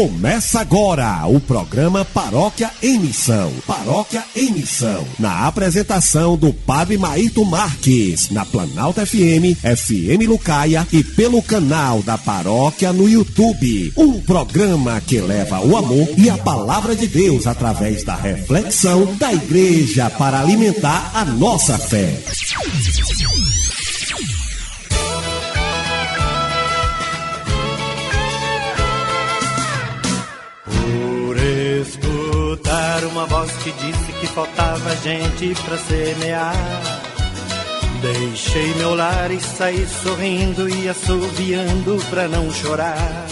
Começa agora o programa Paróquia em Missão. Paróquia em Missão. Na apresentação do Padre Maírton Marques, na Planalto FM, FM Lucaia e pelo canal da Paróquia no YouTube. Um programa que leva o amor e a palavra de Deus através da reflexão da igreja para alimentar a nossa fé. Uma voz que disse que faltava gente pra semear. Deixei meu lar e saí sorrindo e assoviando pra não chorar.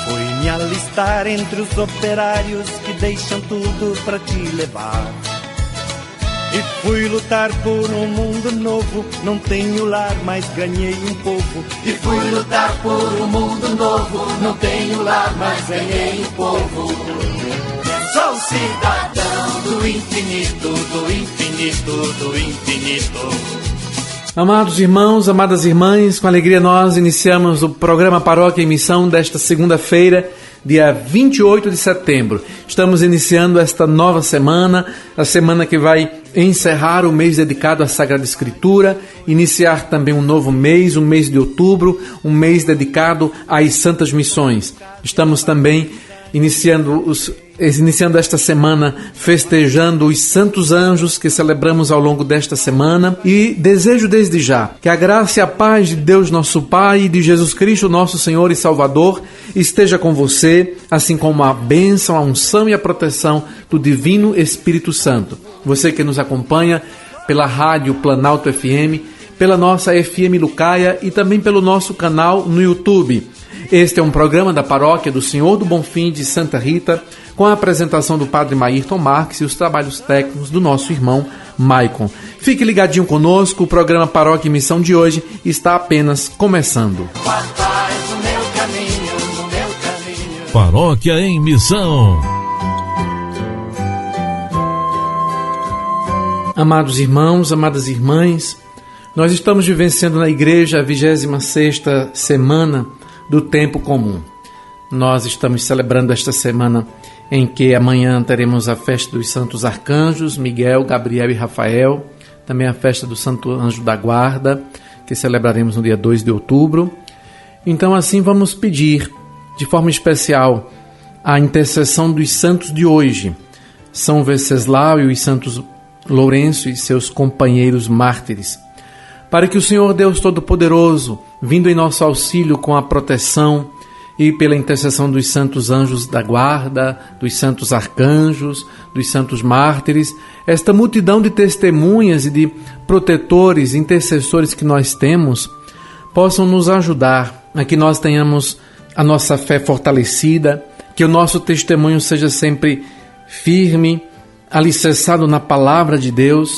Fui me alistar entre os operários que deixam tudo pra te levar. E fui lutar por um mundo novo. Não tenho lar, mas ganhei um povo. E fui lutar por um mundo novo. Não tenho lar, mas ganhei um povo. Sou cidadão do infinito, do infinito, do infinito. Amados irmãos, amadas irmãs, com alegria nós iniciamos o programa Paróquia em Missão desta segunda-feira, dia 28 de setembro. Estamos iniciando esta nova semana, a semana que vai encerrar o mês dedicado à Sagrada Escritura, iniciar também um novo mês, um mês de outubro, um mês dedicado às Santas Missões. Estamos também iniciando esta semana festejando os santos anjos que celebramos ao longo desta semana, e desejo desde já que a graça e a paz de Deus nosso Pai e de Jesus Cristo nosso Senhor e Salvador esteja com você, assim como a bênção, a unção e a proteção do Divino Espírito Santo. Você que nos acompanha pela rádio Planalto FM, pela nossa FM Lucaia e também pelo nosso canal no YouTube. Este é um programa da Paróquia do Senhor do Bonfim de Santa Rita, com a apresentação do Padre Maírton Marques e os trabalhos técnicos do nosso irmão Maicon. Fique ligadinho conosco, o programa Paróquia em Missão de hoje está apenas começando. Paróquia em Missão. Amados irmãos, amadas irmãs, nós estamos vivenciando na igreja a 26ª semana do tempo comum. Nós estamos celebrando esta semana em que amanhã teremos a festa dos santos arcanjos, Miguel, Gabriel e Rafael, também a festa do Santo Anjo da Guarda, que celebraremos no dia 2 de outubro. Então assim vamos pedir, de forma especial, a intercessão dos santos de hoje, São Venceslau e os santos Lourenço e seus companheiros mártires, para que o Senhor Deus Todo-Poderoso, vindo em nosso auxílio com a proteção e pela intercessão dos santos anjos da guarda, dos santos arcanjos, dos santos mártires, esta multidão de testemunhas e de protetores, intercessores que nós temos, possam nos ajudar a que nós tenhamos a nossa fé fortalecida, que o nosso testemunho seja sempre firme, alicerçado na palavra de Deus,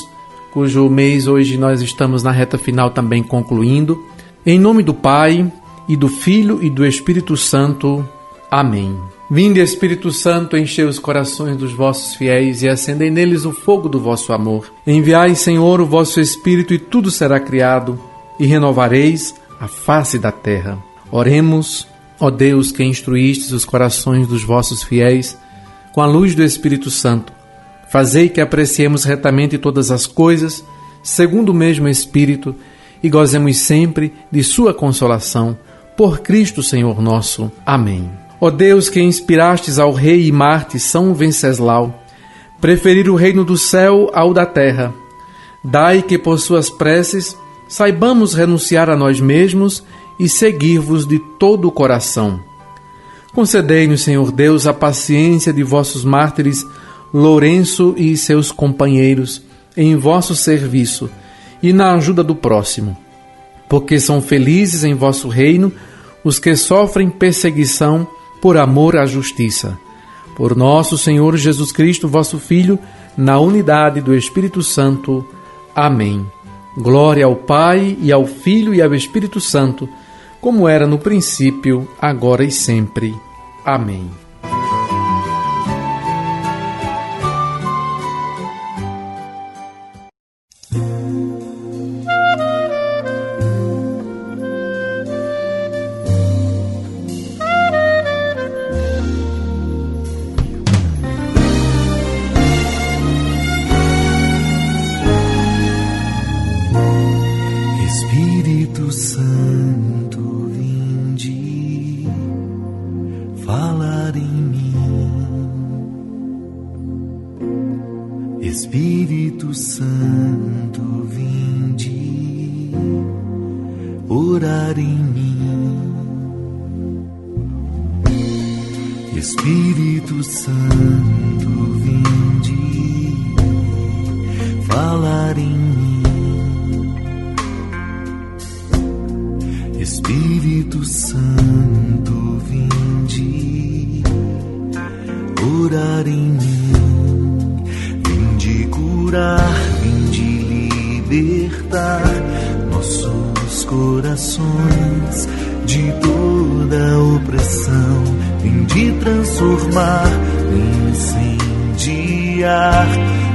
cujo mês hoje nós estamos na reta final também concluindo. Em nome do Pai, e do Filho e do Espírito Santo. Amém. Vinde, Espírito Santo, enchei os corações dos vossos fiéis e acendei neles o fogo do vosso amor. Enviai, Senhor, o vosso Espírito e tudo será criado, e renovareis a face da terra. Oremos, ó Deus, que instruístes os corações dos vossos fiéis com a luz do Espírito Santo. Fazei que apreciemos retamente todas as coisas, segundo o mesmo Espírito, e gozemos sempre de sua consolação. Por Cristo Senhor nosso. Amém. Ó Deus, que inspirastes ao rei e mártir São Venceslau preferir o reino do céu ao da terra, dai que por suas preces saibamos renunciar a nós mesmos e seguir-vos de todo o coração. Concedei-nos, Senhor Deus, a paciência de vossos mártires Lourenço e seus companheiros em vosso serviço e na ajuda do próximo, porque são felizes em vosso reino os que sofrem perseguição por amor à justiça. Por nosso Senhor Jesus Cristo, vosso Filho, na unidade do Espírito Santo. Amém. Glória ao Pai, e ao Filho, e ao Espírito Santo, como era no princípio, agora e sempre. Amém. Espírito Santo, vinde falar em mim. Espírito Santo, vinde orar em mim. Vinde curar, vinde libertar nossos corações de toda opressão. Vinde transformar, incendiar,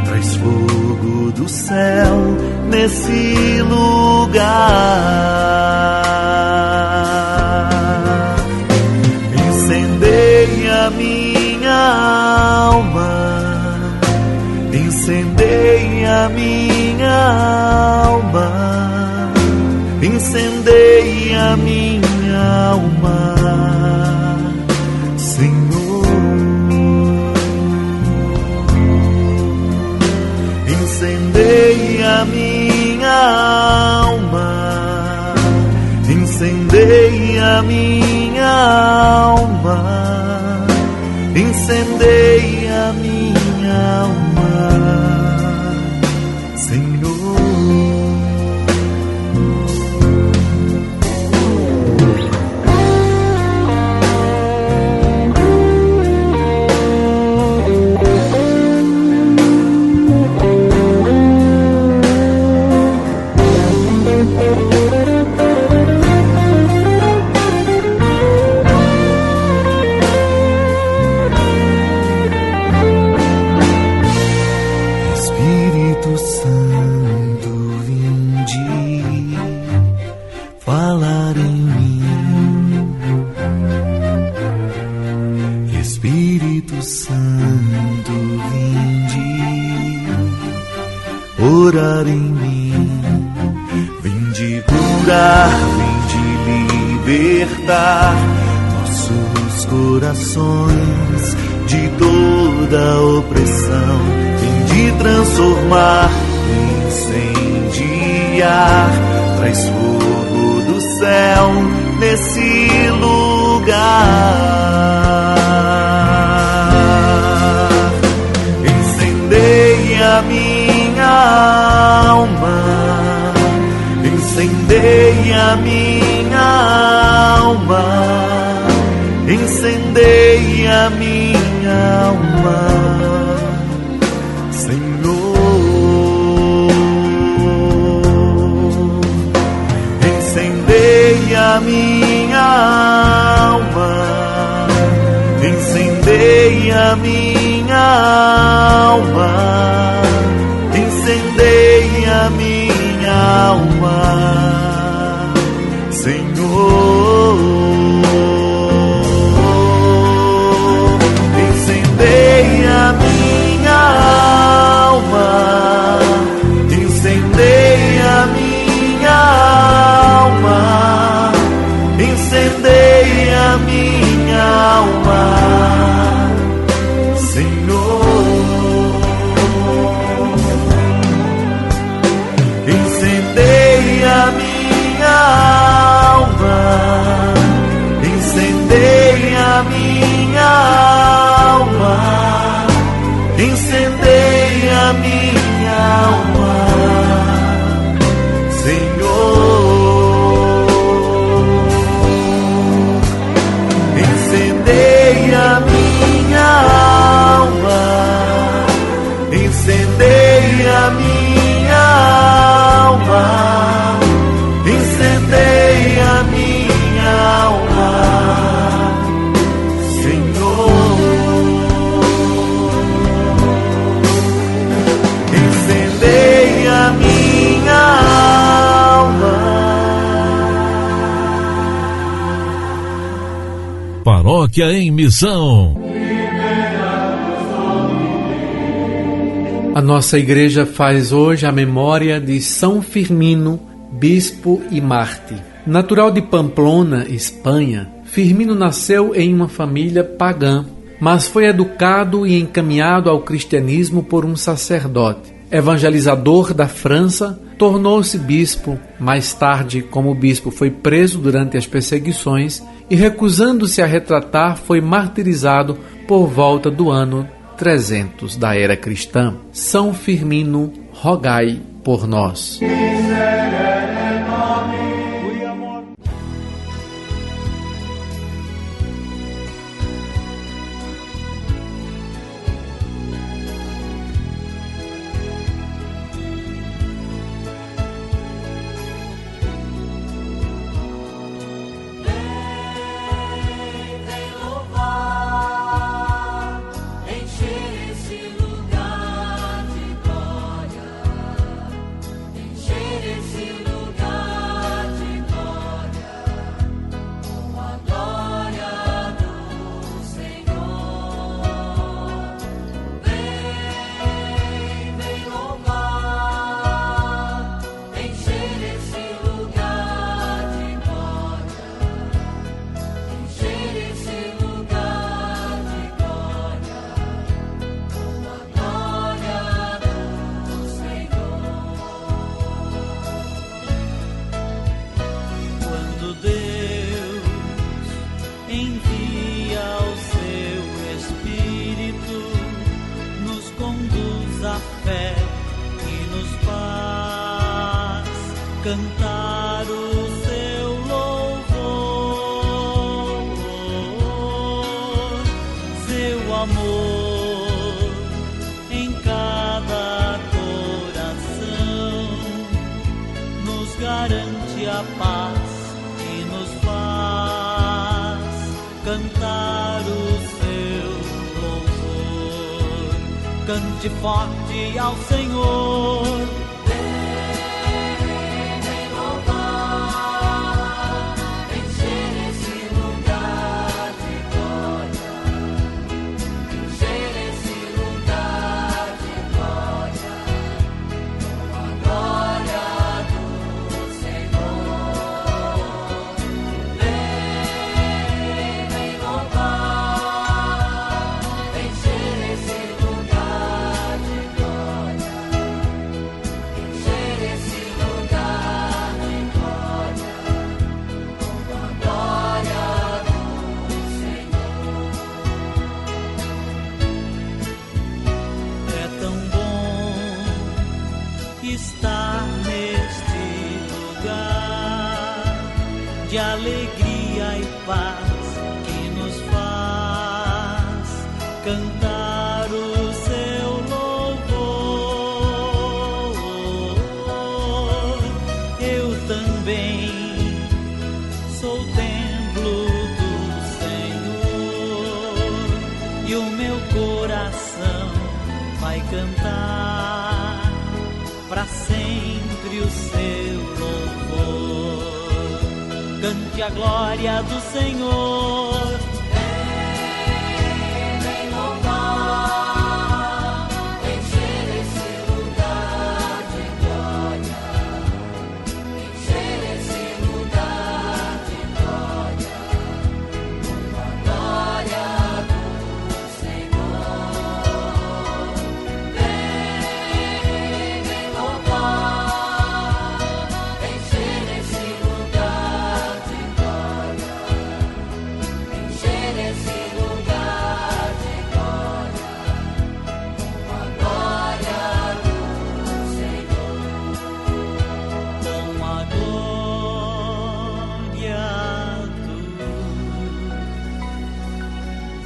traz fogo do céu nesse lugar. Incendeia minha alma, incendeia minha alma, incendeia minha alma, Senhor. Incendeia minha alma, incendeia minha alma, incendeia minha alma, Senhor. Orar em mim, vinde curar, vinde libertar nossos corações de toda opressão. Vinde transformar, incendiar, traz fogo do céu nesse lugar. Incendeia minha alma, incendeia minha alma, incendeia minha alma, Senhor. Incendeia minha alma, incendeia minha alma, incendeia minha alma, Senhor. Incendeia minha alma, incendeia minha alma, incendeia minha alma, Senhor. Incendeia minha alma, incendeia minha alma, incendeia minha alma, Senhor. Incendeia minha alma, incendeia minha alma, incendeia minha alma, Senhor. Incendeia minha alma. Paróquia em Missão. A nossa igreja faz hoje a memória de São Firmino, bispo e mártir. Natural de Pamplona, Espanha, Firmino nasceu em uma família pagã, mas foi educado e encaminhado ao cristianismo por um sacerdote. Evangelizador da França, Tornou-se bispo. Mais tarde, como bispo, foi preso durante as perseguições e, recusando-se a retratar, foi martirizado por volta do ano 300 da era cristã. São Firmino, rogai por nós. Cantar o seu louvor, seu amor em cada coração nos garante a paz e nos faz cantar o seu louvor. Cante forte ao Senhor. Estar neste lugar de alegria e paz que nos faz cantar o seu louvor. Eu também sou templo do Senhor e o meu coração vai cantar para sempre o seu louvor. Cante a glória do Senhor. Vem louvar, encher esse lugar de glória, encher esse lugar de glória, com a glória do Senhor. Vem louvar, encher esse lugar de glória, encher esse lugar de glória, com a glória do Senhor, com a glória do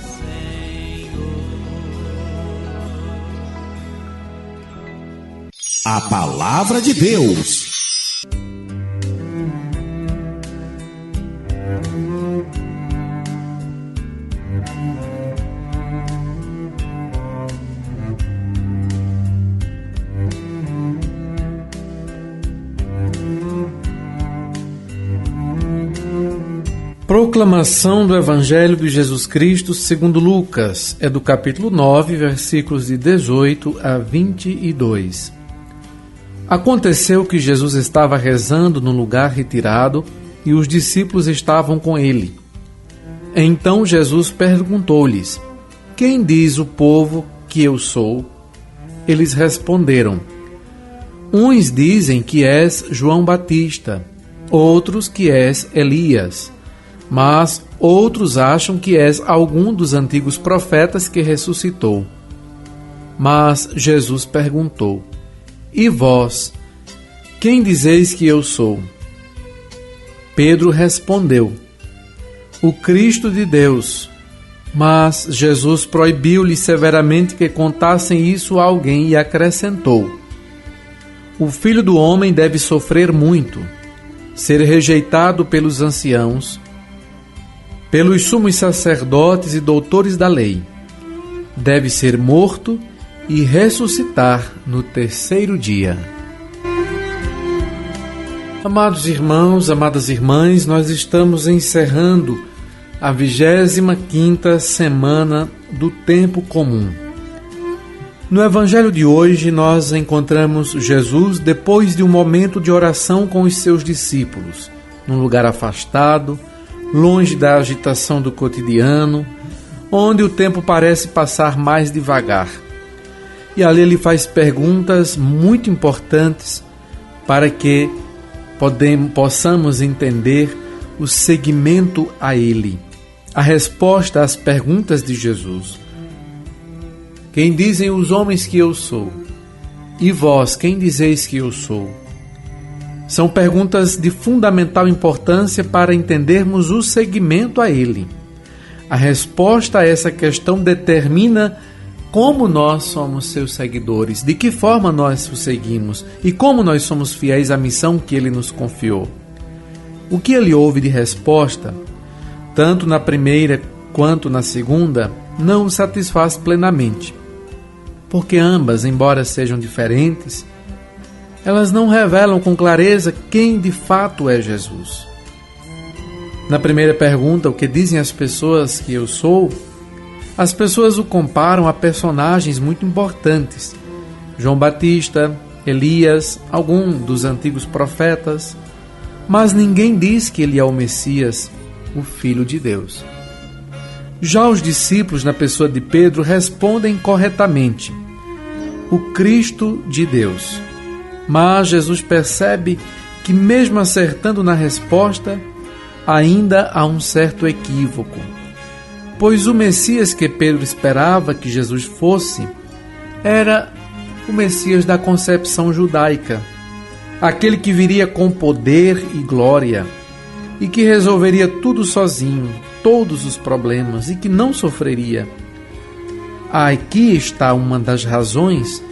Senhor. A palavra de Deus. Proclamação do Evangelho de Jesus Cristo segundo Lucas, é do capítulo 9, versículos de 18 a 22. Aconteceu que Jesus estava rezando num lugar retirado e os discípulos estavam com ele. Então Jesus perguntou-lhes: Quem diz o povo que eu sou? Eles responderam: Uns dizem que és João Batista, outros que és Elias, mas outros acham que és algum dos antigos profetas que ressuscitou. Mas Jesus perguntou: E vós, quem dizeis que eu sou? Pedro respondeu: O Cristo de Deus. Mas Jesus proibiu-lhe severamente que contassem isso a alguém e acrescentou: O Filho do Homem deve sofrer muito, ser rejeitado pelos anciãos, pelos sumos sacerdotes e doutores da lei. Deve ser morto e ressuscitar no terceiro dia. Amados irmãos, amadas irmãs, nós estamos encerrando a 25ª semana do tempo comum. No Evangelho de hoje, nós encontramos Jesus depois de um momento de oração com os seus discípulos, num lugar afastado, longe da agitação do cotidiano, onde o tempo parece passar mais devagar. E ali ele faz perguntas muito importantes para que possamos entender o seguimento a ele, a resposta às perguntas de Jesus. Quem dizem os homens que eu sou? E vós, quem dizeis que eu sou? São perguntas de fundamental importância para entendermos o seguimento a ele. A resposta a essa questão determina como nós somos seus seguidores, de que forma nós o seguimos e como nós somos fiéis à missão que ele nos confiou. O que ele ouve de resposta, tanto na primeira quanto na segunda, não o satisfaz plenamente, porque ambas, embora sejam diferentes, elas não revelam com clareza quem de fato é Jesus. Na primeira pergunta, o que dizem as pessoas que eu sou? As pessoas o comparam a personagens muito importantes: João Batista, Elias, algum dos antigos profetas, mas ninguém diz que ele é o Messias, o Filho de Deus. Já os discípulos, na pessoa de Pedro, respondem corretamente: o Cristo de Deus. Mas Jesus percebe que, mesmo acertando na resposta, ainda há um certo equívoco, pois o Messias que Pedro esperava que Jesus fosse era o Messias da concepção judaica, aquele que viria com poder e glória e que resolveria tudo sozinho, todos os problemas, e que não sofreria. Aqui está uma das razões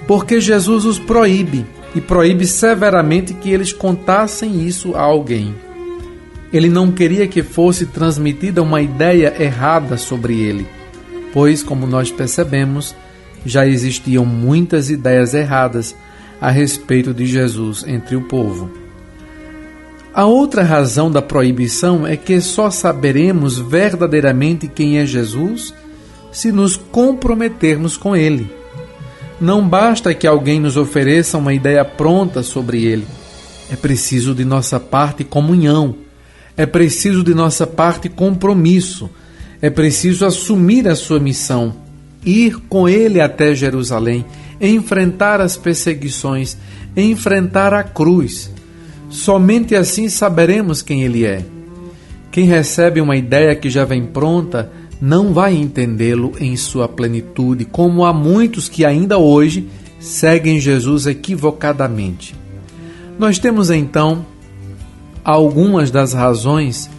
porque Jesus os proíbe, e proíbe severamente que eles contassem isso a alguém. Ele não queria que fosse transmitida uma ideia errada sobre ele, pois, como nós percebemos, já existiam muitas ideias erradas a respeito de Jesus entre o povo. A outra razão da proibição é que só saberemos verdadeiramente quem é Jesus se nos comprometermos com ele. Não basta que alguém nos ofereça uma ideia pronta sobre ele. É preciso de nossa parte comunhão. É preciso de nossa parte compromisso. É preciso assumir a sua missão, ir com ele até Jerusalém, enfrentar as perseguições, enfrentar a cruz. Somente assim saberemos quem ele é. Quem recebe uma ideia que já vem pronta não vai entendê-lo em sua plenitude, como há muitos que ainda hoje seguem Jesus equivocadamente. Nós temos então algumas das razões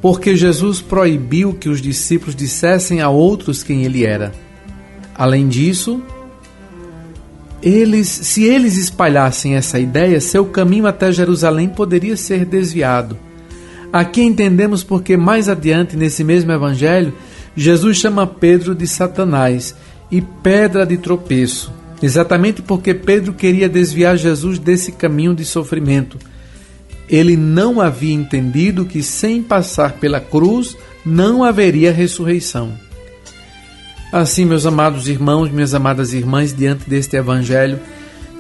porque Jesus proibiu que os discípulos dissessem a outros quem ele era. Além disso, se eles espalhassem essa ideia, seu caminho até Jerusalém poderia ser desviado. Aqui entendemos porque mais adiante, nesse mesmo evangelho, Jesus chama Pedro de Satanás e pedra de tropeço, exatamente porque Pedro queria desviar Jesus desse caminho de sofrimento. Ele não havia entendido que sem passar pela cruz não haveria ressurreição. Assim, meus amados irmãos, minhas amadas irmãs, diante deste evangelho,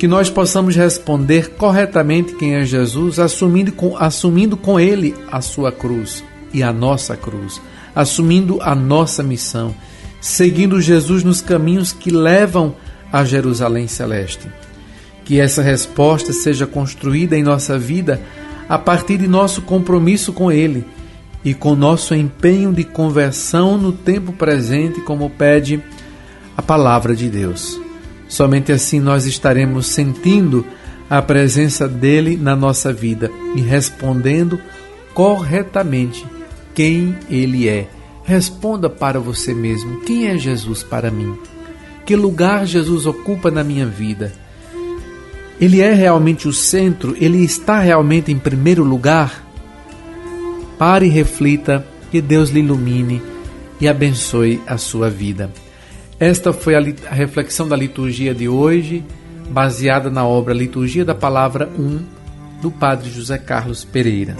que nós possamos responder corretamente quem é Jesus, assumindo com ele a sua cruz e a nossa cruz, assumindo a nossa missão, seguindo Jesus nos caminhos que levam a Jerusalém Celeste. Que essa resposta seja construída em nossa vida a partir de nosso compromisso com Ele e com nosso empenho de conversão no tempo presente, como pede a palavra de Deus. Somente assim nós estaremos sentindo a presença dele na nossa vida e respondendo corretamente quem ele é. Responda para você mesmo: quem é Jesus para mim? Que lugar Jesus ocupa na minha vida? Ele é realmente o centro? Ele está realmente em primeiro lugar? Pare e reflita, que Deus lhe ilumine e abençoe a sua vida. Esta foi a reflexão da liturgia de hoje, baseada na obra Liturgia da Palavra 1, do Padre José Carlos Pereira.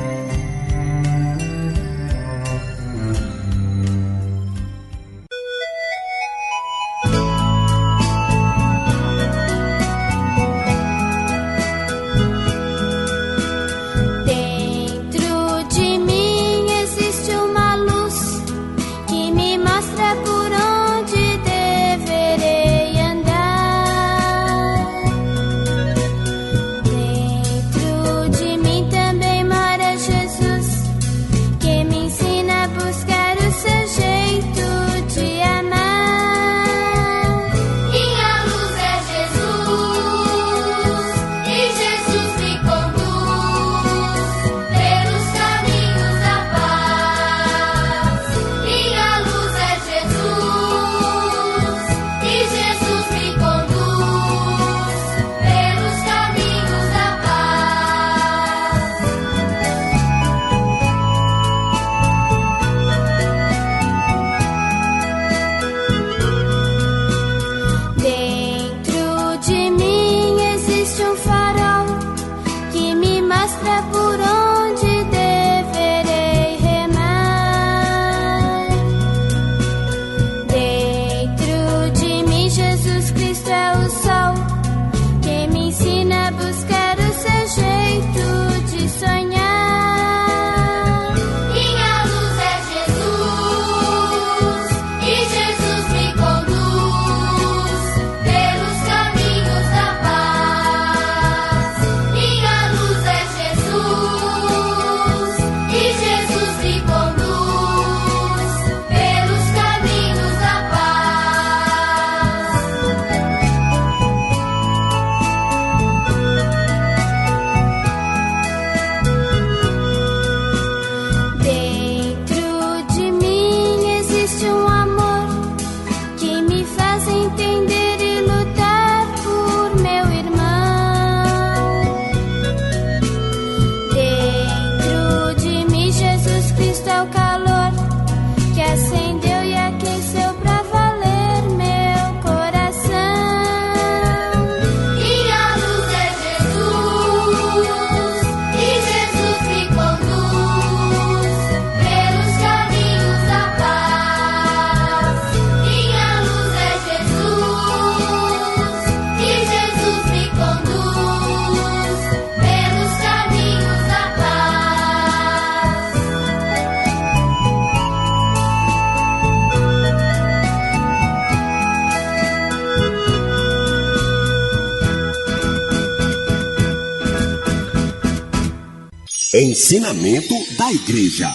Ensinamento da Igreja.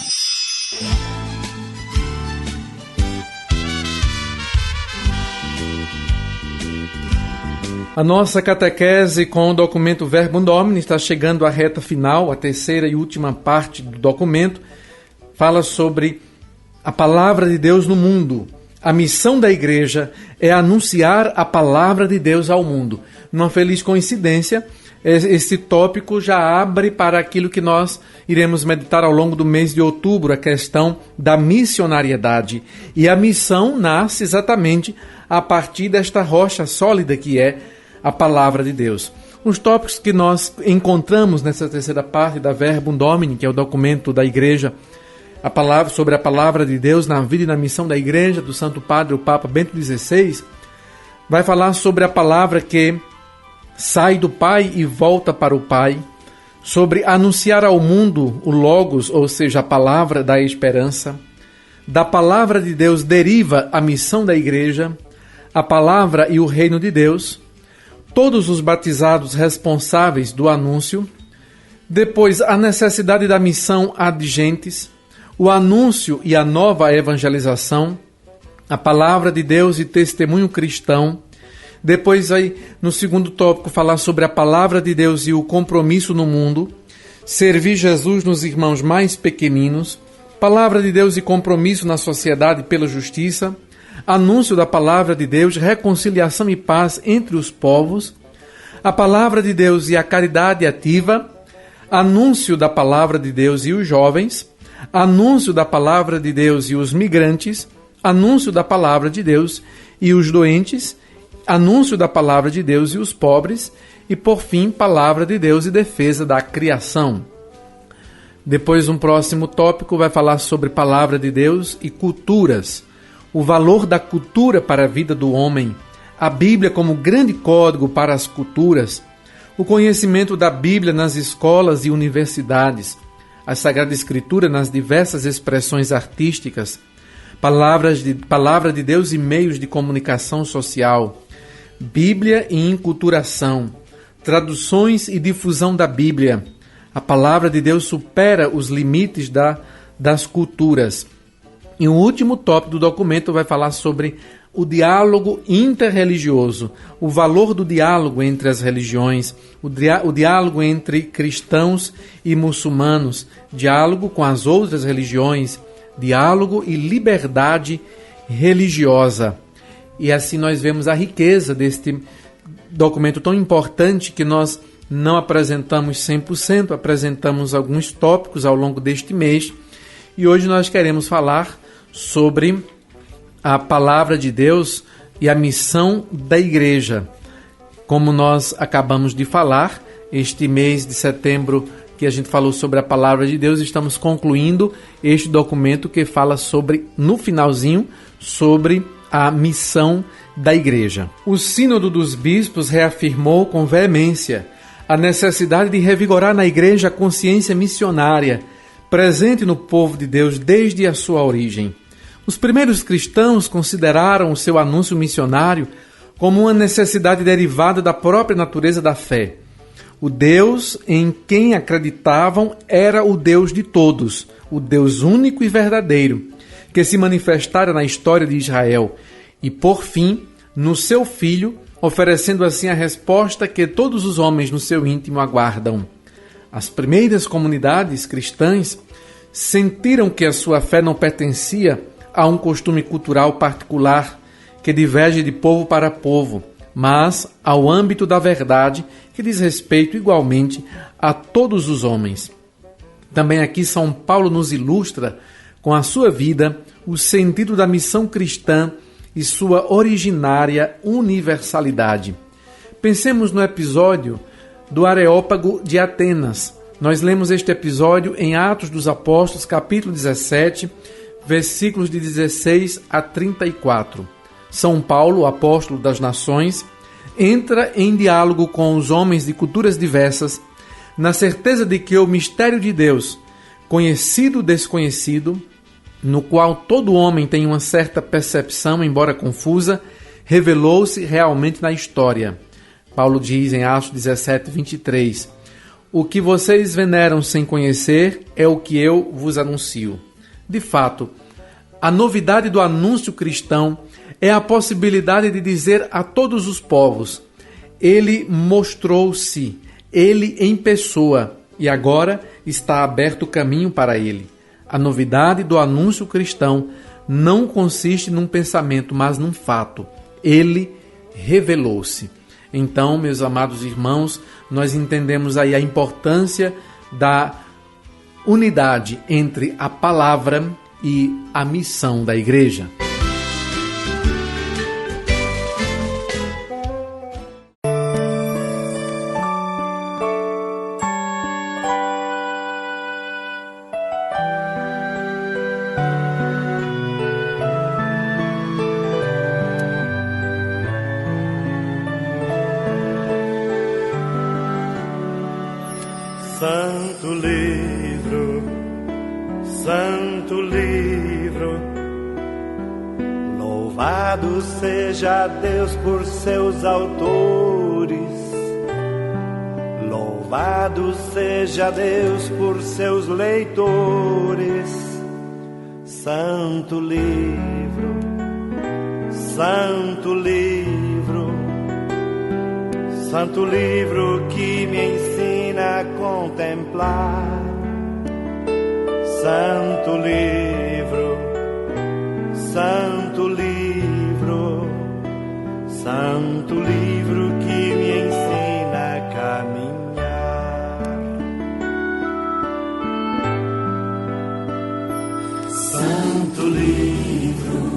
A nossa catequese com o documento Verbum Domini está chegando à reta final, a terceira e última parte do documento. Fala sobre a palavra de Deus no mundo. A missão da igreja é anunciar a palavra de Deus ao mundo. Numa feliz coincidência, esse tópico já abre para aquilo que nós iremos meditar ao longo do mês de outubro, a questão da missionariedade. E a missão nasce exatamente a partir desta rocha sólida que é a palavra de Deus. Os tópicos que nós encontramos nessa terceira parte da Verbum Domini, que é o documento da igreja, sobre a palavra de Deus na vida e na missão da igreja, do Santo Padre, o Papa Bento XVI, vai falar sobre a palavra que sai do Pai e volta para o Pai, sobre anunciar ao mundo o Logos, ou seja, a palavra da esperança. Da palavra de Deus deriva a missão da igreja, a palavra e o reino de Deus. todos os batizados responsáveis do anúncio, depois a necessidade da missão ad gentes, o anúncio e a nova evangelização, a palavra de Deus e testemunho cristão. Depois aí no segundo tópico falar sobre a palavra de Deus e o compromisso no mundo, servir Jesus nos irmãos mais pequeninos, palavra de Deus e compromisso na sociedade pela justiça, anúncio da palavra de Deus, reconciliação e paz entre os povos, a palavra de Deus e a caridade ativa, anúncio da palavra de Deus e os jovens, anúncio da palavra de Deus e os migrantes, anúncio da palavra de Deus e os doentes, anúncio da palavra de Deus e os pobres, e por fim, palavra de Deus e defesa da criação. Depois, um próximo tópico vai falar sobre palavra de Deus e culturas, o valor da cultura para a vida do homem, a Bíblia como grande código para as culturas, o conhecimento da Bíblia nas escolas e universidades, a Sagrada Escritura nas diversas expressões artísticas, palavra de Deus e meios de comunicação social, Bíblia e inculturação, traduções e difusão da Bíblia. A palavra de Deus supera os limites das culturas. E o último tópico do documento vai falar sobre o diálogo interreligioso, o valor do diálogo entre as religiões, o diálogo entre cristãos e muçulmanos, diálogo com as outras religiões, diálogo e liberdade religiosa. E assim nós vemos a riqueza deste documento tão importante que nós não apresentamos 100%, apresentamos alguns tópicos ao longo deste mês. E hoje nós queremos falar sobre a palavra de Deus e a missão da igreja. Como nós acabamos de falar, este mês de setembro que a gente falou sobre a palavra de Deus, estamos concluindo este documento que fala sobre, no finalzinho, sobre a missão da igreja. O Sínodo dos Bispos reafirmou com veemência a necessidade de revigorar na igreja a consciência missionária, presente no povo de Deus desde a sua origem. Os primeiros cristãos consideraram o seu anúncio missionário como uma necessidade derivada da própria natureza da fé. O Deus em quem acreditavam era o Deus de todos, o Deus único e verdadeiro, que se manifestara na história de Israel e, por fim, no seu Filho, oferecendo assim a resposta que todos os homens no seu íntimo aguardam. As primeiras comunidades cristãs sentiram que a sua fé não pertencia a um costume cultural particular que diverge de povo para povo, mas ao âmbito da verdade que diz respeito igualmente a todos os homens. Também aqui São Paulo nos ilustra com a sua vida o sentido da missão cristã e sua originária universalidade. Pensemos no episódio do Areópago de Atenas. Nós lemos este episódio em Atos dos Apóstolos, capítulo 17, versículos de 16 a 34. São Paulo, o apóstolo das nações, entra em diálogo com os homens de culturas diversas, na certeza de que o mistério de Deus, conhecido ou desconhecido, no qual todo homem tem uma certa percepção, embora confusa, revelou-se realmente na história. Paulo diz em Atos 17, 23, o que vocês veneram sem conhecer é o que eu vos anuncio. De fato, a novidade do anúncio cristão é a possibilidade de dizer a todos os povos, ele mostrou-se, ele em pessoa, e agora está aberto o caminho para ele. A novidade do anúncio cristão não consiste num pensamento, mas num fato. Ele revelou-se. Então, meus amados irmãos, nós entendemos aí a importância da unidade entre a palavra e a missão da igreja. Santo livro, louvado seja Deus por seus autores. Louvado seja Deus por seus leitores. Santo livro, santo livro, santo livro que me ensina a contemplar. Santo livro, santo livro, santo livro que me ensina a caminhar. Santo livro,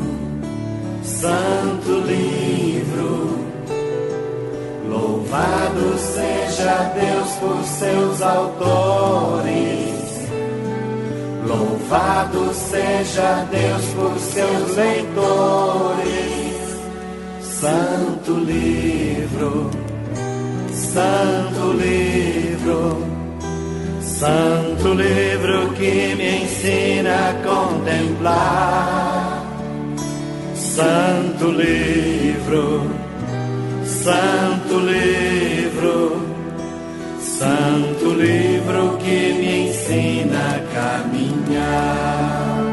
santo livro, louvado seja Deus por seus autores. Louvado seja Deus por seus leitores. Santo livro, santo livro, santo livro que me ensina a contemplar. Santo livro, santo livro, santo livro que me ensina a caminhar.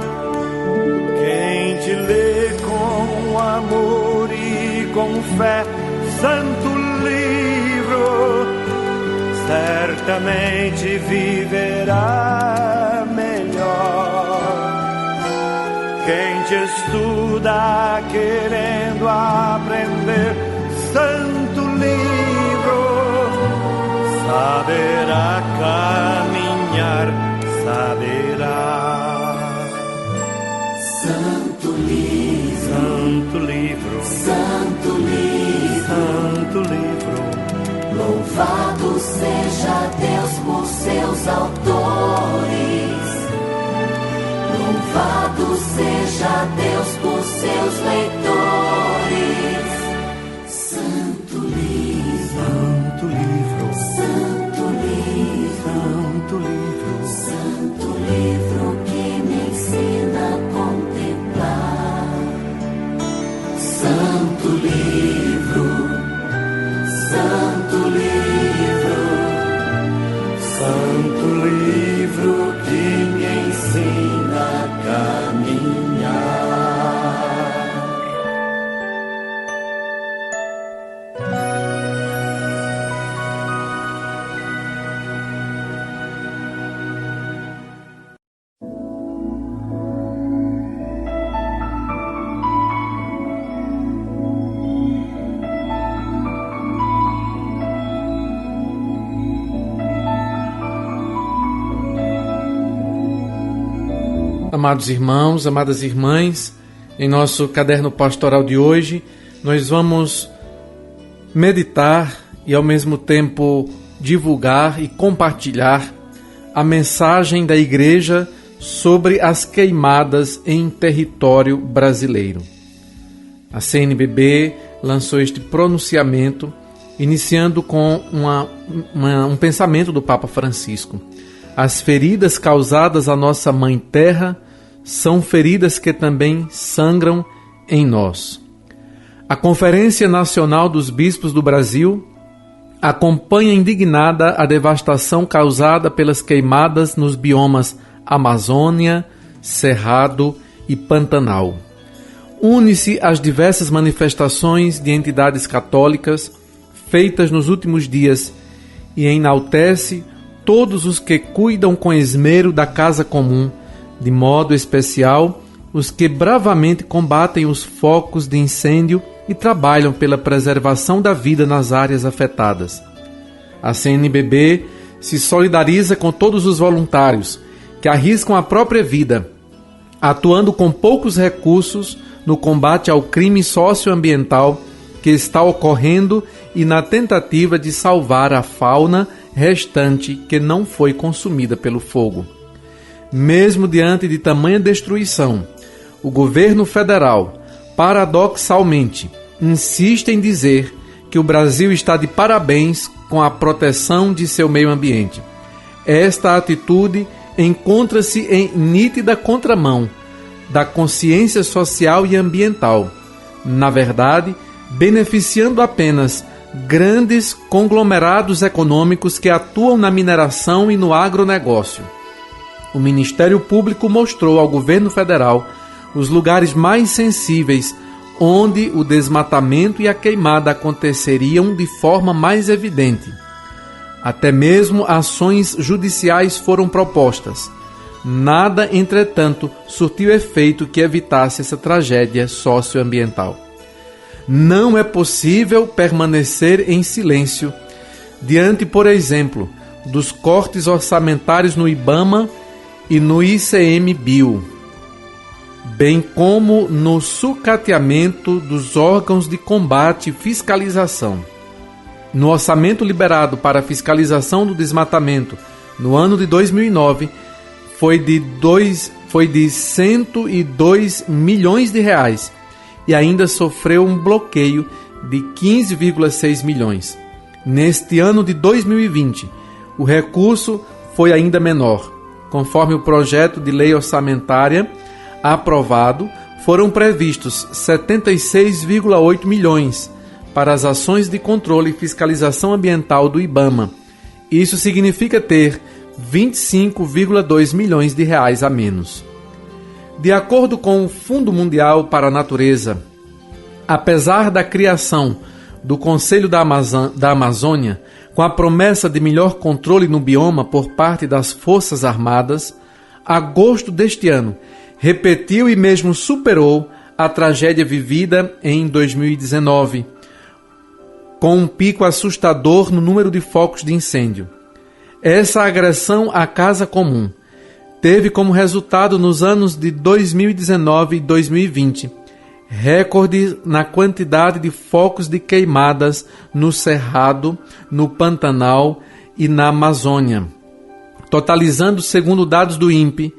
Quem te lê com amor e com fé, santo livro, certamente viverá melhor. Quem te estuda querendo aprender, santo livro, saberá caminhar, saberá. Santo livro, Santo livro, santo livro, santo livro, louvado seja Deus por seus autores. Louvado seja Deus por seus leitores. Santo livro, santo livro, santo livro, santo livro, santo livro que me ensina a contemplar. Santo livro, santo livro, santo livro que me ensina a caminhar. Amados irmãos, amadas irmãs, em nosso caderno pastoral de hoje, nós vamos meditar e ao mesmo tempo divulgar e compartilhar a mensagem da Igreja sobre as queimadas em território brasileiro. A CNBB lançou este pronunciamento, iniciando com um pensamento do Papa Francisco. As feridas causadas à nossa Mãe Terra são feridas que também sangram em nós. A Conferência Nacional dos Bispos do Brasil acompanha indignada a devastação causada pelas queimadas nos biomas Amazônia, Cerrado e Pantanal. Une-se às diversas manifestações de entidades católicas feitas nos últimos dias e enaltece todos os que cuidam com esmero da casa comum, de modo especial os que bravamente combatem os focos de incêndio e trabalham pela preservação da vida nas áreas afetadas. A CNBB se solidariza com todos os voluntários que arriscam a própria vida, atuando com poucos recursos no combate ao crime socioambiental que está ocorrendo e na tentativa de salvar a fauna restante que não foi consumida pelo fogo. Mesmo diante de tamanha destruição, o governo federal, paradoxalmente, insiste em dizer que o Brasil está de parabéns com a proteção de seu meio ambiente. Esta atitude encontra-se em nítida contramão da consciência social e ambiental, na verdade, beneficiando apenas grandes conglomerados econômicos que atuam na mineração e no agronegócio. O Ministério Público mostrou ao governo federal os lugares mais sensíveis onde o desmatamento e a queimada aconteceriam de forma mais evidente. Até mesmo ações judiciais foram propostas. Nada, entretanto, surtiu efeito que evitasse essa tragédia socioambiental. Não é possível permanecer em silêncio diante, por exemplo, dos cortes orçamentários no IBAMA e no ICMBio, bem como no sucateamento dos órgãos de combate e fiscalização. No orçamento liberado para a fiscalização do desmatamento no ano de 2009, foi de 102 milhões de reais e ainda sofreu um bloqueio de 15,6 milhões. Neste ano de 2020, o recurso foi ainda menor. Conforme o projeto de lei orçamentária aprovado, foram previstos 76,8 milhões para as ações de controle e fiscalização ambiental do IBAMA. Isso significa ter 25,2 milhões de reais a menos. De acordo com o Fundo Mundial para a Natureza, apesar da criação do Conselho da Amazônia, com a promessa de melhor controle no bioma por parte das Forças Armadas, agosto deste ano repetiu e mesmo superou a tragédia vivida em 2019, com um pico assustador no número de focos de incêndio. Essa agressão à casa comum teve como resultado nos anos de 2019 e 2020 recorde na quantidade de focos de queimadas no Cerrado, no Pantanal e na Amazônia, totalizando, segundo dados do INPE,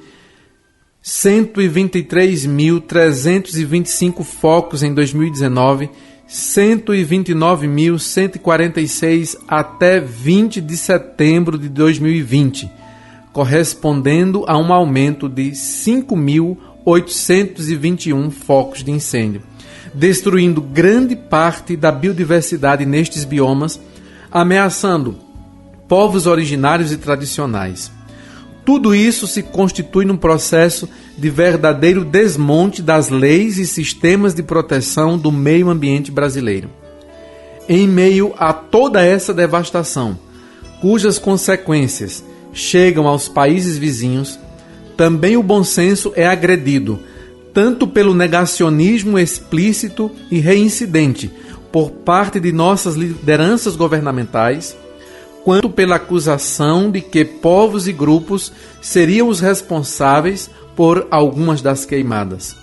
123.325 focos em 2019, 129.146 até 20 de setembro de 2020, correspondendo a um aumento de 5.821 focos de incêndio, destruindo grande parte da biodiversidade nestes biomas, ameaçando povos originários e tradicionais. Tudo isso se constitui num processo de verdadeiro desmonte das leis e sistemas de proteção do meio ambiente brasileiro. Em meio a toda essa devastação, cujas consequências chegam aos países vizinhos, também o bom senso é agredido, tanto pelo negacionismo explícito e reincidente por parte de nossas lideranças governamentais, quanto pela acusação de que povos e grupos seriam os responsáveis por algumas das queimadas.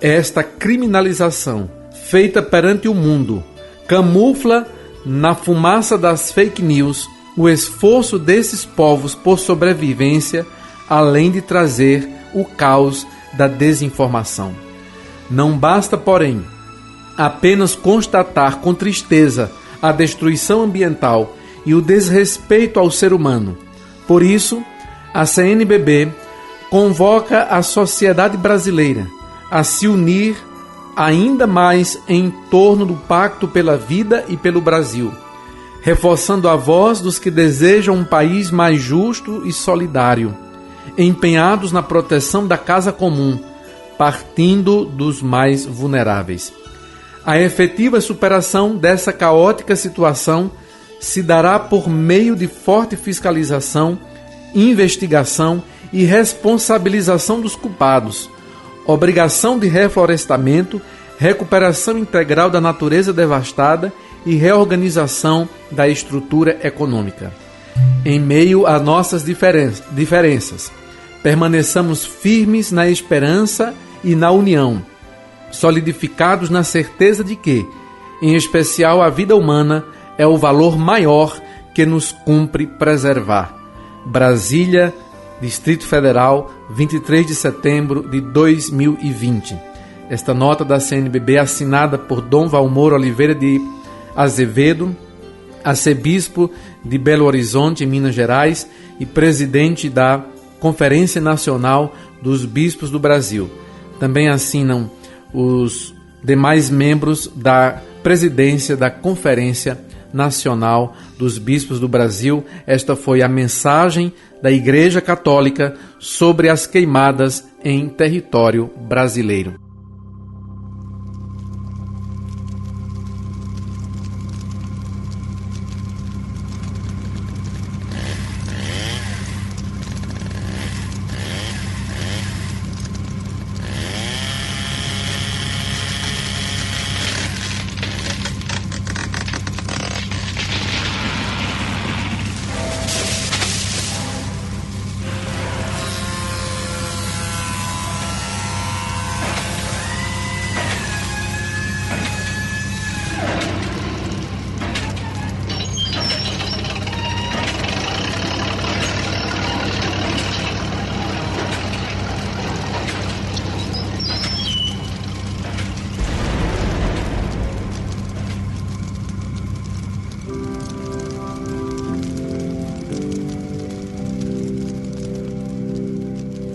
Esta criminalização, feita perante o mundo, camufla na fumaça das fake news o esforço desses povos por sobrevivência, além de trazer o caos da desinformação. Não basta, porém, apenas constatar com tristeza a destruição ambiental e o desrespeito ao ser humano. Por isso, a CNBB convoca a sociedade brasileira a se unir ainda mais em torno do Pacto pela Vida e pelo Brasil, reforçando a voz dos que desejam um país mais justo e solidário, empenhados na proteção da casa comum, partindo dos mais vulneráveis. A efetiva superação dessa caótica situação se dará por meio de forte fiscalização, investigação e responsabilização dos culpados, obrigação de reflorestamento, recuperação integral da natureza devastada e reorganização da estrutura econômica. Em meio a nossas diferenças, permaneçamos firmes na esperança e na união, solidificados na certeza de que, em especial, a vida humana é o valor maior que nos cumpre preservar. Brasília, Distrito Federal, 23 de setembro de 2020. Esta nota da CNBB assinada por Dom Valmor Oliveira de Azevedo, arcebispo de Belo Horizonte, em Minas Gerais, e presidente da Conferência Nacional dos Bispos do Brasil. Também assinam os demais membros da presidência da Conferência Nacional dos Bispos do Brasil. Esta foi a mensagem da Igreja Católica sobre as queimadas em território brasileiro.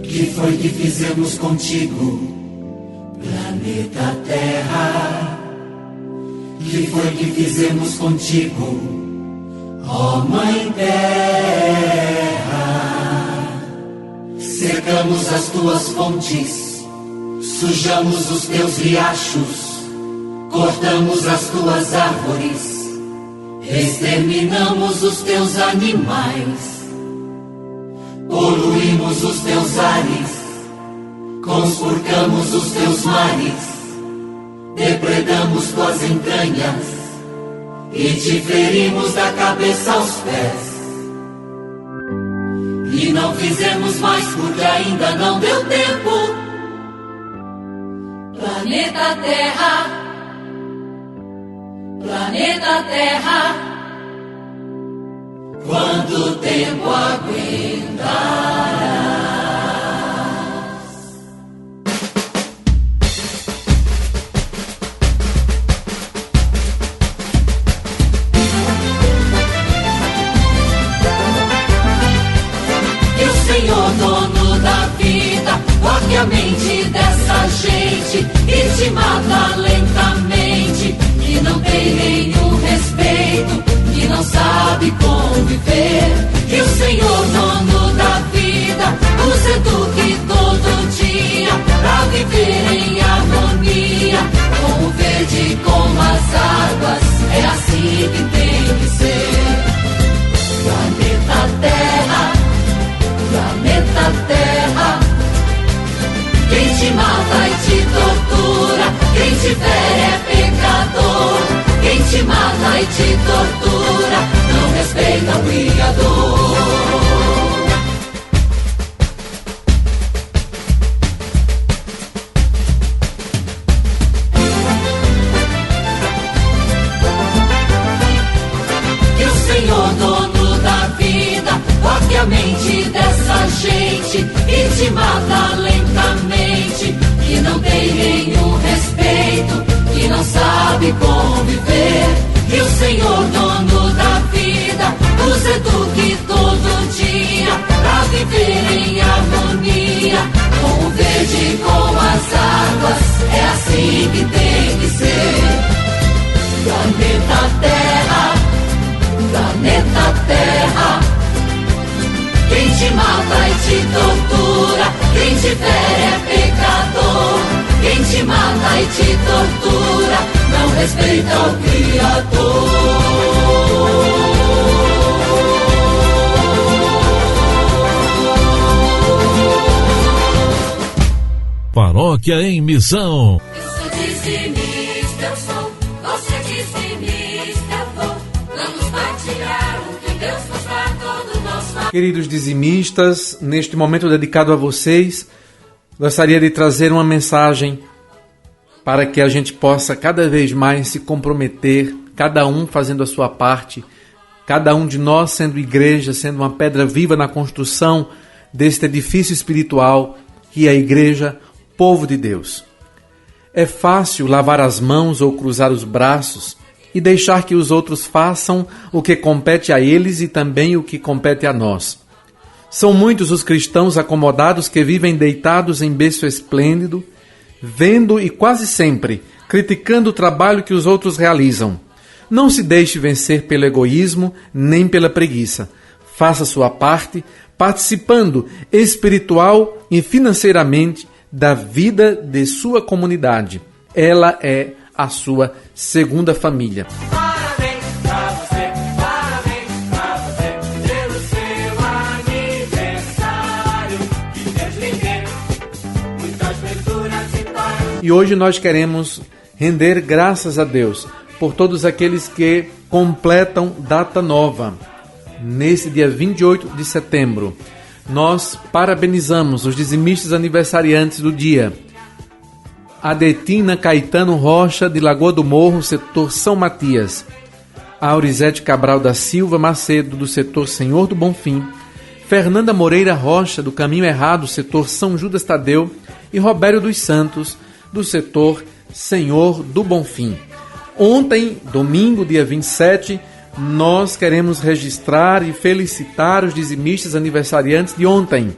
Que foi que fizemos contigo, planeta Terra? Que foi que fizemos contigo, ó Mãe Terra? Secamos as tuas fontes, sujamos os teus riachos, cortamos as tuas árvores, exterminamos os teus animais. Poluímos os teus ares, conspurcamos os teus mares, depredamos tuas entranhas e te ferimos da cabeça aos pés. E não fizemos mais porque ainda não deu tempo. Planeta Terra, planeta Terra, quanto tempo aguentarás? Que o Senhor, dono da vida, toque a mente dessa gente e te mata lentamente, que não tem nenhum respeito, que não sabe conviver. Que o Senhor, dono da vida, nos eduque todo dia pra viver em harmonia com o verde e com as águas. É assim que tem que ser. Planeta Terra, planeta Terra, quem te mata e te tortura, quem te fere é pecador. Quem te mata e te tortura não respeita o Criador. Que o Senhor, dono da vida, toque a mente dessa gente e te mata lentamente, que não tem nenhum respeito, que não sabe conviver. Que o Senhor, dono da vida, nos eduque todo dia pra viver em harmonia com o verde e com as águas. É assim que tem que ser. Planeta Terra, planeta Terra, quem te mata e te tortura, quem te fere é pecador. Quem te mata e te tortura não respeita o Criador. Paróquia em Missão. Eu sou dizimista, eu sou, você é dizimista, eu vou. Vamos partilhar o que Deus faz para todo nosso. Queridos dizimistas, neste momento dedicado a vocês, gostaria de trazer uma mensagem para que a gente possa cada vez mais se comprometer, cada um fazendo a sua parte, cada um de nós sendo igreja, sendo uma pedra viva na construção deste edifício espiritual que é a igreja, povo de Deus. É fácil lavar as mãos ou cruzar os braços e deixar que os outros façam o que compete a eles e também o que compete a nós. São muitos os cristãos acomodados que vivem deitados em berço esplêndido, vendo e quase sempre criticando o trabalho que os outros realizam. Não se deixe vencer pelo egoísmo nem pela preguiça. Faça sua parte, participando espiritual e financeiramente da vida de sua comunidade. Ela é a sua segunda família. Parabéns pra você pelo seu aniversário. Que Deus lhe dê muitas venturas e paz. E hoje nós queremos render graças a Deus por todos aqueles que completam data nova. Nesse dia 28 de setembro, nós parabenizamos os dizimistas aniversariantes do dia. Adetina Caetano Rocha, de Lagoa do Morro, setor São Matias. Aurizete Cabral da Silva Macedo, do setor Senhor do Bonfim. Fernanda Moreira Rocha, do Caminho Errado, setor São Judas Tadeu. E Robério dos Santos, do setor Senhor do Bonfim. Ontem, domingo, dia 27, nós queremos registrar e felicitar os dizimistas aniversariantes de ontem.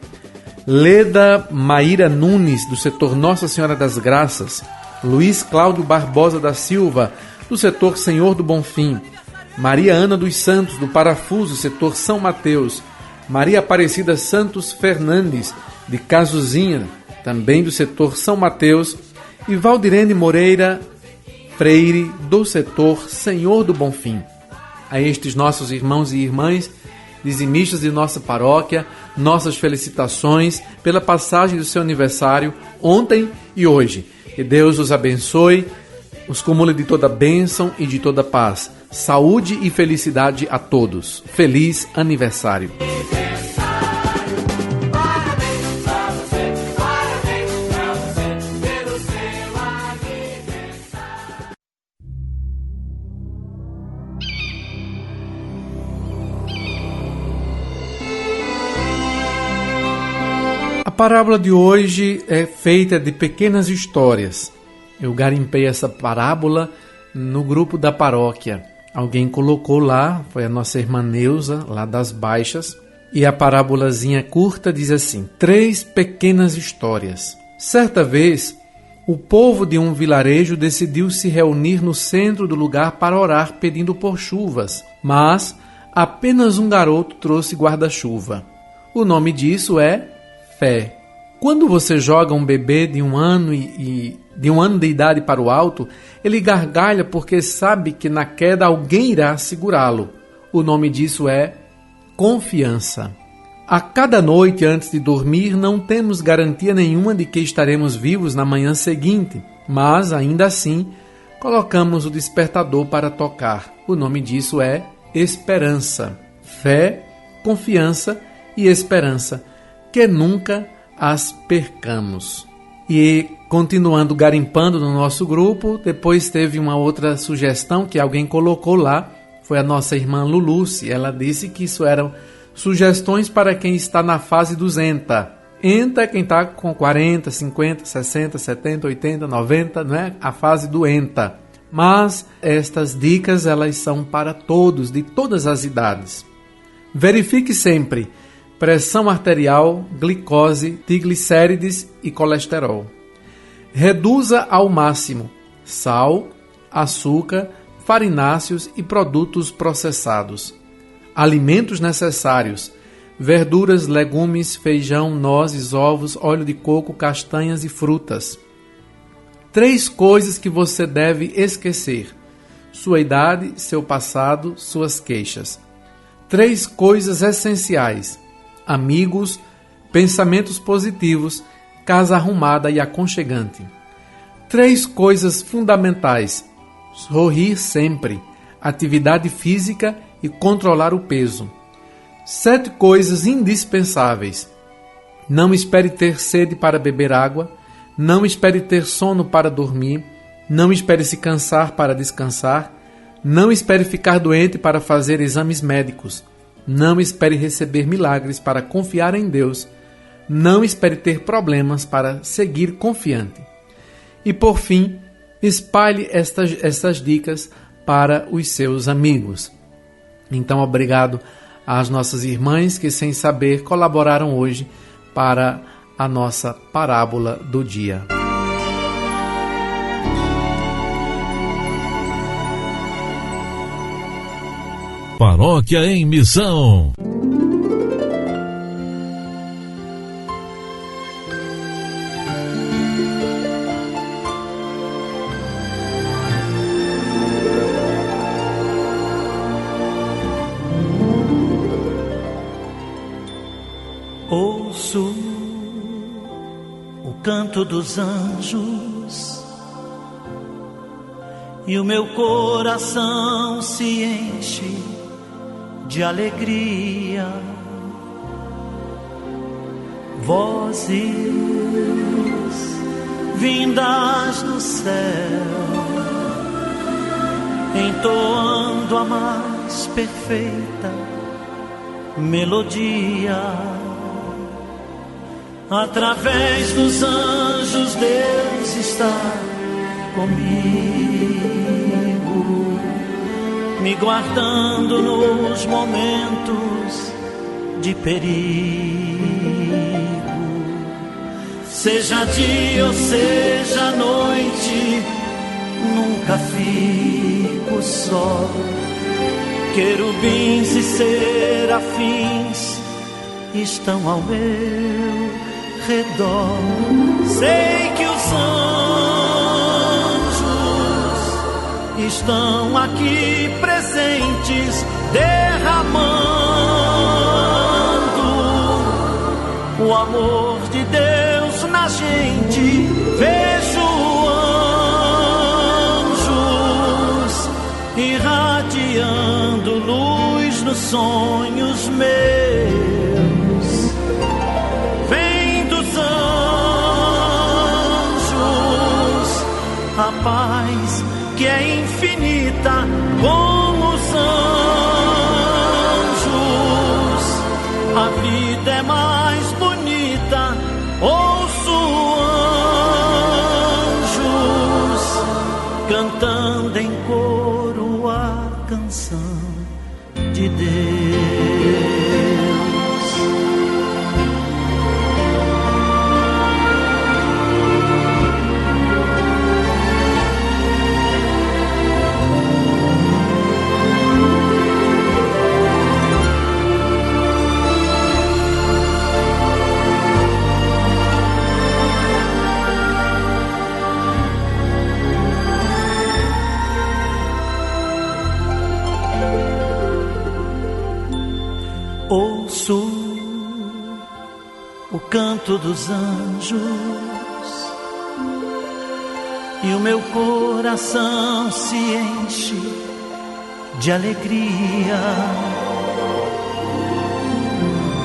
Leda Maíra Nunes, do setor Nossa Senhora das Graças. Luiz Cláudio Barbosa da Silva, do setor Senhor do Bonfim. Maria Ana dos Santos, do Parafuso, setor São Mateus. Maria Aparecida Santos Fernandes, de Casuzinha, também do setor São Mateus. E Valdirene Moreira Freire, do setor Senhor do Bonfim. A estes nossos irmãos e irmãs, dizimistas de nossa paróquia, nossas felicitações pela passagem do seu aniversário ontem e hoje. Que Deus os abençoe, os cumule de toda bênção e de toda paz. Saúde e felicidade a todos. Feliz aniversário! A parábola de hoje é feita de pequenas histórias. Eu garimpei essa parábola no grupo da paróquia. Alguém colocou lá, foi a nossa irmã Neuza, lá das Baixas, e a parábolazinha curta diz assim: 3 pequenas histórias. Certa vez, o povo de um vilarejo decidiu se reunir no centro do lugar para orar pedindo por chuvas, mas apenas um garoto trouxe guarda-chuva. O nome disso é fé. Quando você joga um bebê de 1 ano e de 1 ano de idade para o alto, ele gargalha porque sabe que na queda alguém irá segurá-lo. O nome disso é confiança. A cada noite antes de dormir não temos garantia nenhuma de que estaremos vivos na manhã seguinte, mas ainda assim colocamos o despertador para tocar. O nome disso é esperança. Fé, confiança e esperança, que nunca as percamos. E continuando garimpando no nosso grupo, depois teve uma outra sugestão que alguém colocou lá, foi a nossa irmã Luluce. Ela disse que isso eram sugestões para quem está na fase dos ENTA. ENTA é quem está com 40, 50, 60, 70, 80, 90, não é? A fase do ENTA. Mas estas dicas elas são para todos, de todas as idades. Verifique sempre pressão arterial, glicose, triglicérides e colesterol. Reduza ao máximo sal, açúcar, farináceos e produtos processados. Alimentos necessários: verduras, legumes, feijão, nozes, ovos, óleo de coco, castanhas e frutas. 3 coisas que você deve esquecer: sua idade, seu passado, suas queixas. 3 coisas essenciais: amigos, pensamentos positivos, casa arrumada e aconchegante. 3 coisas fundamentais: sorrir sempre, atividade física e controlar o peso. 7 coisas indispensáveis: não espere ter sede para beber água, não espere ter sono para dormir, não espere se cansar para descansar, não espere ficar doente para fazer exames médicos, não espere receber milagres para confiar em Deus, não espere ter problemas para seguir confiante. E por fim, espalhe estas dicas para os seus amigos. Então, obrigado às nossas irmãs que, sem saber, colaboraram hoje para a nossa parábola do dia. Paróquia em Missão. Ouço o canto dos anjos e o meu coração se enche de alegria. Vozes vindas do céu, entoando a mais perfeita melodia. Através dos anjos Deus está comigo, me guardando nos momentos de perigo. Seja dia ou seja noite, nunca fico só. Querubins e serafins estão ao meu redor. Sei que os anjos estão aqui presentes, derramando o amor de Deus na gente. Vejo anjos irradiando luz nos sonhos meus. Vem dos anjos a paz que é infinita com os anjos. A vida é mais bonita. Ouço anjos cantando em coro a canção de Deus. Ouço o canto dos anjos e o meu coração se enche de alegria.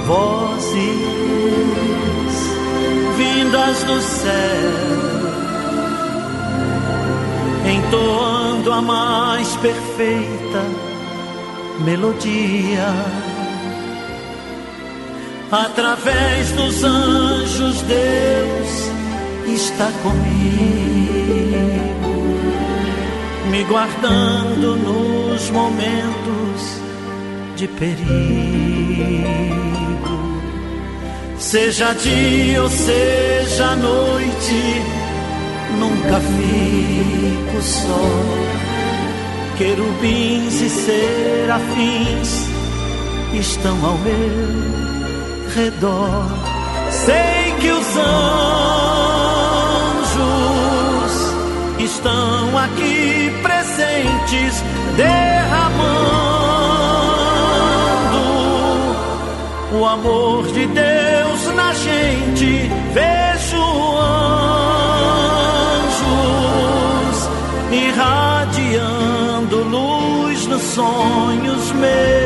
Vozes vindas do céu, entoando a mais perfeita melodia. Através dos anjos Deus está comigo, me guardando nos momentos de perigo. Seja dia ou seja noite, nunca fico só. Querubins e serafins estão ao meu redor. Sei que os anjos estão aqui presentes, derramando o amor de Deus na gente. Vejo anjos irradiando luz nos sonhos meus.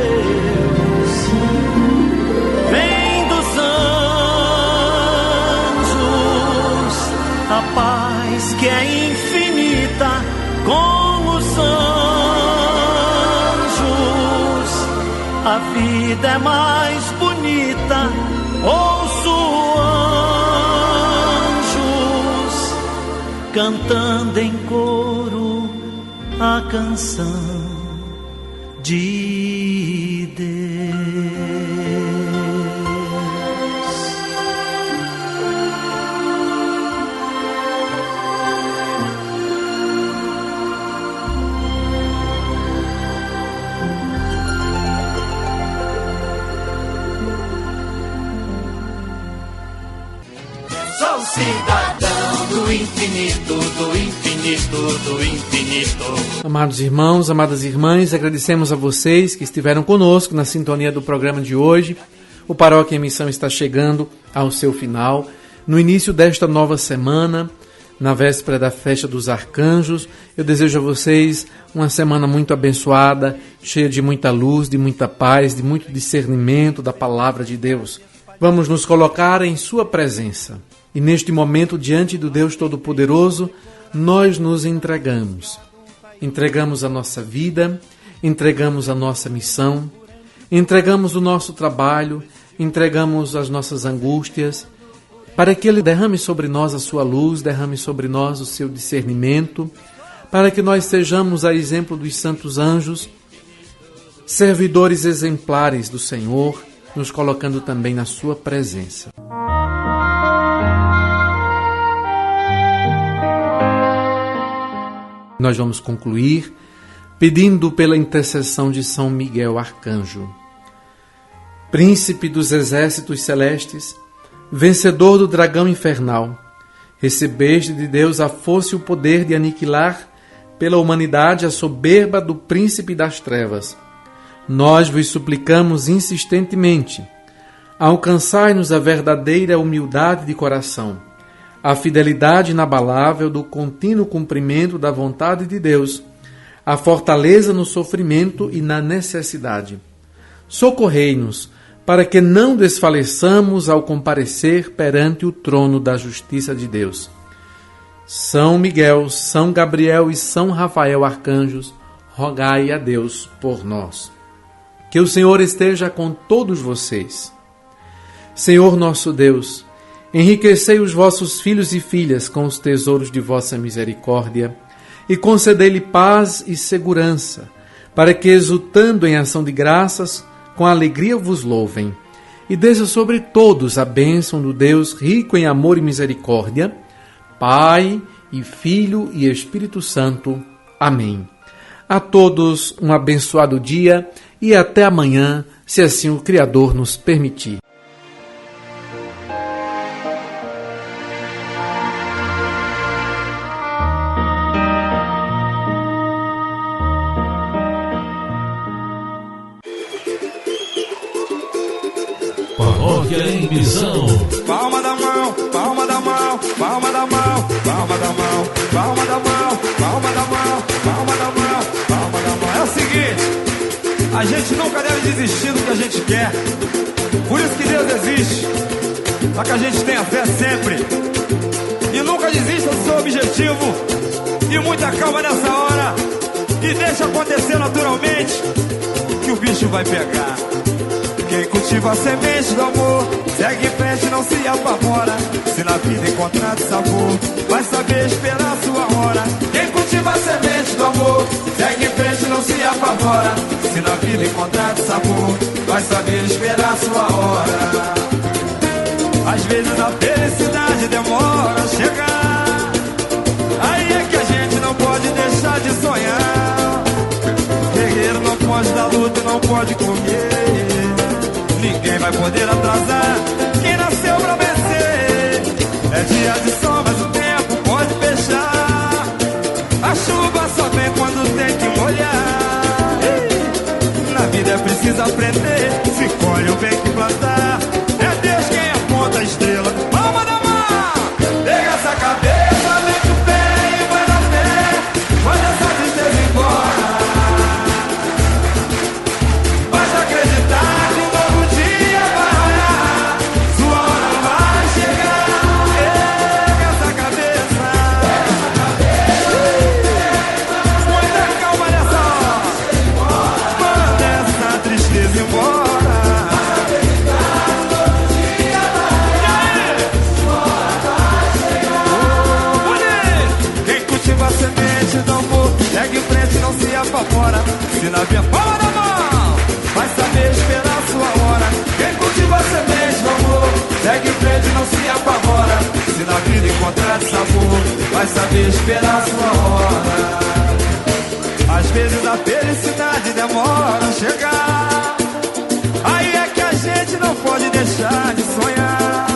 A paz que é infinita com os anjos. A vida é mais bonita. Ouço anjos cantando em coro a canção de Deus. infinito, do infinito, do infinito. Amados irmãos, amadas irmãs, agradecemos a vocês que estiveram conosco na sintonia do programa de hoje. O Paróquia em Missão está chegando ao seu final. No início desta nova semana, na véspera da festa dos arcanjos, eu desejo a vocês uma semana muito abençoada, cheia de muita luz, de muita paz, de muito discernimento da palavra de Deus. Vamos nos colocar em sua presença. E neste momento, diante do Deus Todo-Poderoso, nós nos entregamos. Entregamos a nossa vida, entregamos a nossa missão, entregamos o nosso trabalho, entregamos as nossas angústias, para que Ele derrame sobre nós a sua luz, derrame sobre nós o seu discernimento, para que nós sejamos, a exemplo dos santos anjos, servidores exemplares do Senhor, nos colocando também na sua presença. Nós vamos concluir pedindo pela intercessão de São Miguel Arcanjo. Príncipe dos exércitos celestes, vencedor do dragão infernal, recebeste de Deus a força e o poder de aniquilar pela humanidade a soberba do príncipe das trevas. Nós vos suplicamos insistentemente, alcançai-nos a verdadeira humildade de coração, a fidelidade inabalável do contínuo cumprimento da vontade de Deus, a fortaleza no sofrimento e na necessidade. Socorrei-nos, para que não desfaleçamos ao comparecer perante o trono da justiça de Deus. São Miguel, São Gabriel e São Rafael Arcanjos, rogai a Deus por nós. Que o Senhor esteja com todos vocês. Senhor nosso Deus, enriquecei os vossos filhos e filhas com os tesouros de vossa misericórdia e concedei-lhe paz e segurança, para que, exultando em ação de graças, com alegria vos louvem. E desça sobre todos a bênção do Deus rico em amor e misericórdia, Pai e Filho e Espírito Santo. Amém. A todos um abençoado dia e até amanhã, se assim o Criador nos permitir. Paróquia em Missão. Palma da mão, palma da mão, palma da mão, palma da mão, palma da mão, palma da mão, palma da mão, palma da mão. É o seguinte, a gente nunca deve desistir do que a gente quer. Por isso que Deus existe, para que a gente tenha fé sempre. E nunca desista do seu objetivo. E muita calma nessa hora. E deixa acontecer naturalmente, que o bicho vai pegar. Quem cultiva a semente do amor, segue em frente, não se apavora. Se na vida encontrar sabor, vai saber esperar a sua hora. Quem cultiva a semente do amor, segue em frente, não se apavora. Se na vida encontrar sabor, vai saber esperar a sua hora. Às vezes a felicidade demora a chegar. Aí é que a gente não pode deixar de sonhar. Guerreiro não pode dar luta, não pode comer. Ninguém vai poder atrasar quem nasceu pra vencer. É dia de sol, mas o tempo pode fechar. A chuva só vem quando tem que molhar. Na vida é preciso aprender. Se colhe o bem que plantar. É Deus quem aponta a estrela. Palma da mão, pega essa cabeça, mete o pé e vai na fé. Manda essa tristeza embora. Basta acreditar que um novo dia vai raiar. Sua hora vai chegar. Pega essa cabeça. Muita calma nessa hora. Manda essa tristeza embora. Quem cultiva a semente do amor, segue em frente, não se apavora. Se na via palma da mão, vai saber esperar a sua hora. Quem cultiva a semente do amor, segue em frente, não se apavora. Se na vida encontrar sabor, vai saber esperar a sua hora. Às vezes a felicidade demora a chegar. Aí é que a gente não pode deixar de sonhar.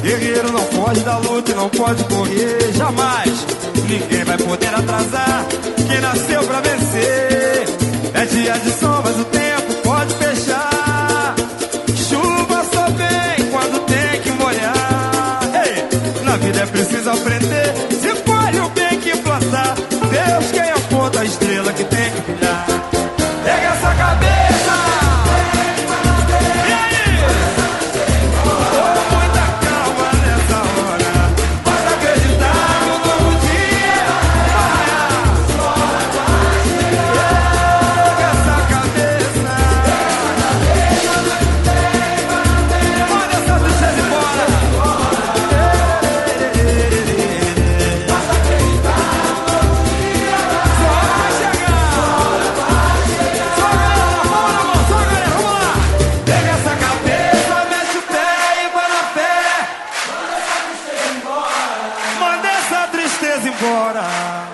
Guerreiro não pode foge da luta e não pode correr jamais. Ninguém vai poder atrasar quem nasceu pra vencer. É dia de sol, mas o tempo pode fechar. Chuva só vem quando tem que molhar. Ei, na vida é preciso aprender. Se colhe o bem que plantar. Deus quem aponta a estrela que tem que brilhar. Pega essa cabeça. E aí? Com muita calma nessa hora. Basta acreditar que um novo dia vai raiar. Pega essa cabeça. Manda essa tristeza embora. Basta acreditar que um novo dia vai chegar. Manda essa tristeza embora.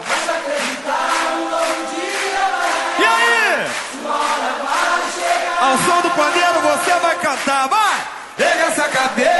Basta acreditar, um novo dia vai. E aí? Sua hora vai chegar. Ao som do pandeiro você vai cantar, vai! Pega essa cabeça.